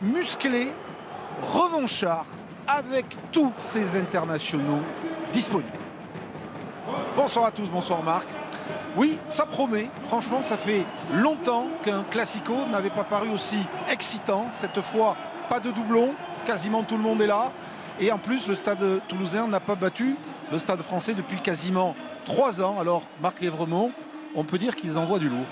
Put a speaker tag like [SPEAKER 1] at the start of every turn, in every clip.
[SPEAKER 1] musclé, revanchard, avec tous ses internationaux disponibles. Bonsoir à tous, bonsoir Marc. Oui, ça promet. Franchement, ça fait longtemps qu'un Classico n'avait pas paru aussi excitant. Cette fois, pas de doublon, quasiment tout le monde est là. Et en plus, le stade toulousain n'a pas battu le stade français depuis quasiment 3 ans. Alors, Marc Lévremont, on peut dire qu'ils envoient du lourd.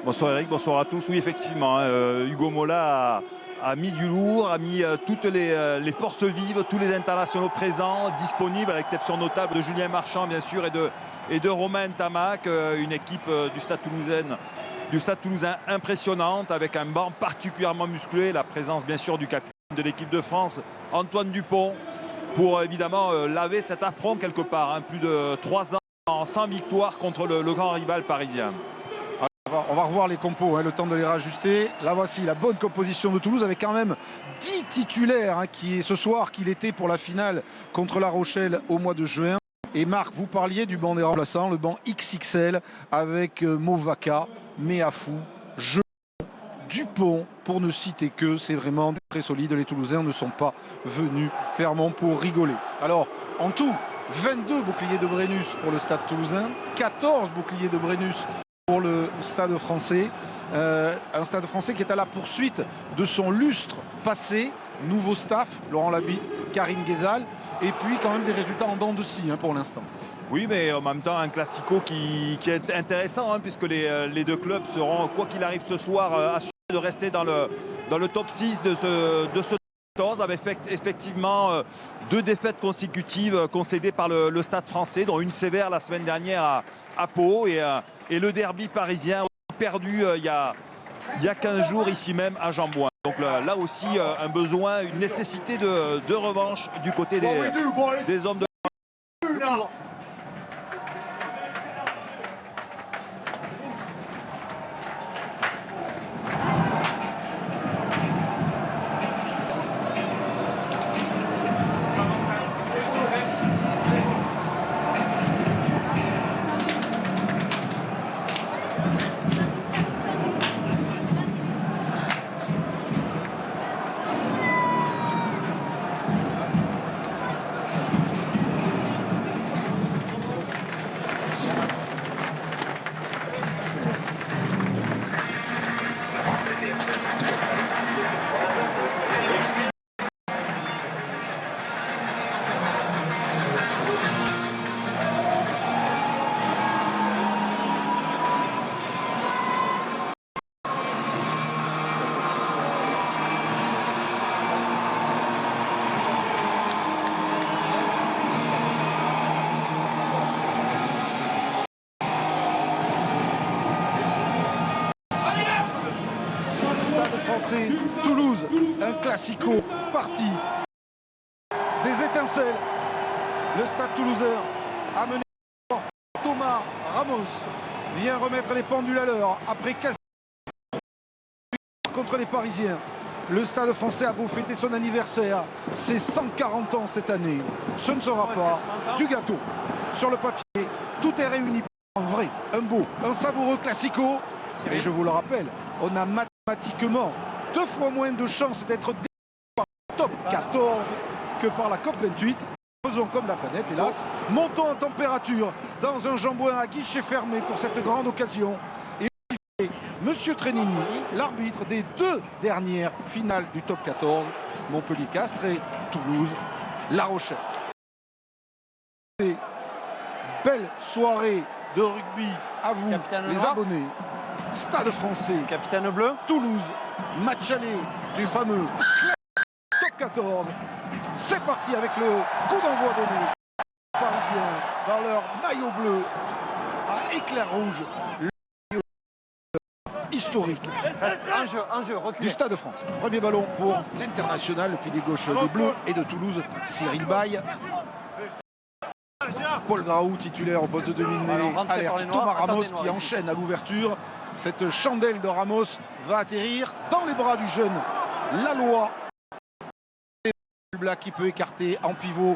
[SPEAKER 2] Bonsoir Eric, bonsoir à tous. Oui, effectivement, Hugo Mola a mis du lourd, a mis toutes les forces vives, tous les internationaux présents, disponibles, à l'exception notable de Julien Marchand, bien sûr, et de Romain Tamac, une équipe du Stade Toulousain impressionnante, avec un banc particulièrement musclé, la présence, bien sûr, du capitaine de l'équipe de France, Antoine Dupont, pour évidemment laver cet affront quelque part, hein, plus de 3 ans sans victoire contre le grand rival parisien.
[SPEAKER 1] On va revoir les compos, hein, le temps de les rajuster. Là voici la bonne composition de Toulouse avec quand même 10 titulaires hein, qui est ce soir qu'il était pour la finale contre La Rochelle au mois de juin. Et Marc, vous parliez du banc des remplaçants, le banc XXL avec Movaka, Meafou, Dupont, pour ne citer que, c'est vraiment très solide. Les Toulousains ne sont pas venus clairement pour rigoler. Alors, en tout, 22 boucliers de Brennus pour le stade toulousain, 14 boucliers de Brennus pour le stade français. Un stade français qui est à la poursuite de son lustre passé. Nouveau staff, Laurent Labitte, Karim Ghezal. Et puis quand même des résultats en dents de scie hein, pour l'instant.
[SPEAKER 2] Oui, mais en même temps, un Classico qui est intéressant, hein, puisque les deux clubs seront, quoi qu'il arrive ce soir, assurés de rester dans le top 6 de ce 14, avec effectivement 2 défaites consécutives concédées par le Stade français, dont une sévère la semaine dernière à Pau, et le derby parisien perdu il y a 15 jours ici même à Jambouin. Donc là aussi, un besoin, une nécessité de revanche du côté des hommes de... Toulouse, un Classico parti. Des étincelles. Le stade toulousain a mené Thomas Ramos vient remettre les pendules à l'heure après quasi contre les Parisiens. Le stade français a beau fêter son anniversaire, c'est 140 ans cette année. Ce ne sera pas du gâteau. Sur le papier, tout est réuni en vrai, un beau, un savoureux Classico. Et je vous le rappelle, on a mathématiquement 2 fois moins de chances d'être par le top 14 que par la COP 28. Faisons comme la planète, hélas. Montons en température dans un Jambouin à guichet fermé pour cette grande occasion. Et Monsieur Trénini, l'arbitre des 2 dernières finales du top 14, Montpellier-Castres et Toulouse-La Rochelle. Belle soirée de rugby à vous,
[SPEAKER 3] Capitaine
[SPEAKER 1] les
[SPEAKER 3] Noir.
[SPEAKER 1] Abonnés. Stade français,
[SPEAKER 3] Capitaine bleu,
[SPEAKER 1] Toulouse, match aller du fameux top 14. C'est parti avec le coup d'envoi donné. Les Parisiens dans leur maillot bleu à éclair rouge. Le maillot historique
[SPEAKER 3] un jeu,
[SPEAKER 1] du
[SPEAKER 3] reculé.
[SPEAKER 1] Stade de France. Premier ballon pour l'international, le pilier gauche des Bleus et de Toulouse, Cyril Baye. Paul Graou, titulaire au poste de mine mêlée,
[SPEAKER 3] rentré par
[SPEAKER 1] alerte.
[SPEAKER 3] les Noirs,
[SPEAKER 1] Thomas Ramos
[SPEAKER 3] attendez,
[SPEAKER 1] qui
[SPEAKER 3] Noirs,
[SPEAKER 1] enchaîne à l'ouverture. Cette chandelle de Ramos va atterrir dans les bras du jeune Laloy. Black qui peut écarter en pivot